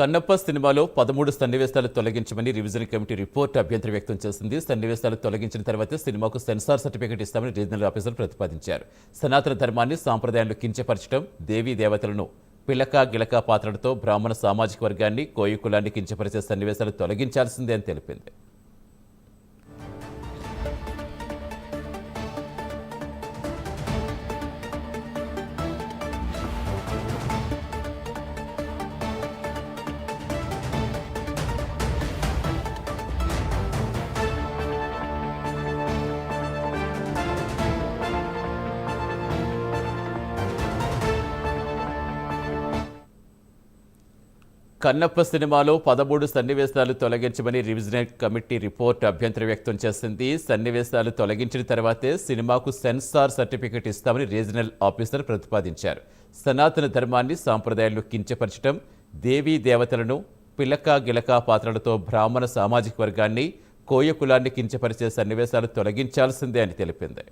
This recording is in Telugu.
కన్నప్ప సినిమాలో 13 సన్నివేశాలు తొలగించమని రివిజన్ కమిటీ రిపోర్ట్ అభ్యంతరం వ్యక్తం చేసింది. సన్నివేశాలు తొలగించిన తర్వాత సినిమాకు సెన్సార్ సర్టిఫికెట్ ఇస్తామని రీజనల్ ఆఫీసర్ ప్రతిపాదించారు. సనాతన ధర్మాన్ని సాంప్రదాయాలను కించపరచడం, దేవీ దేవతలను పిలక గిలక పాత్రలతో బ్రాహ్మణ సామాజిక వర్గాన్ని, కోయి కులాన్ని కించపరిచే సన్నివేశాలు తొలగించాల్సిందే అని తెలిపింది. కన్నప్ప సినిమాలో 13 సన్నివేశాలు తొలగించమని రివిజన్ కమిటీ రిపోర్ట్ అభ్యంతరం వ్యక్తం చేసింది. సన్నివేశాలు తొలగించిన తర్వాతే సినిమాకు సెన్సార్ సర్టిఫికెట్ ఇస్తామని రీజనల్ ఆఫీసర్ ప్రతిపాదించారు. సనాతన ధర్మాన్ని, సాంప్రదాయాలను కించపరచడం, దేవీ దేవతలను పిలక గిలక పాత్రలతో బ్రాహ్మణ సామాజిక వర్గాన్ని, కోయ కులాన్ని కించపరిచే సన్నివేశాలు తొలగించాల్సిందే అని తెలిపింది.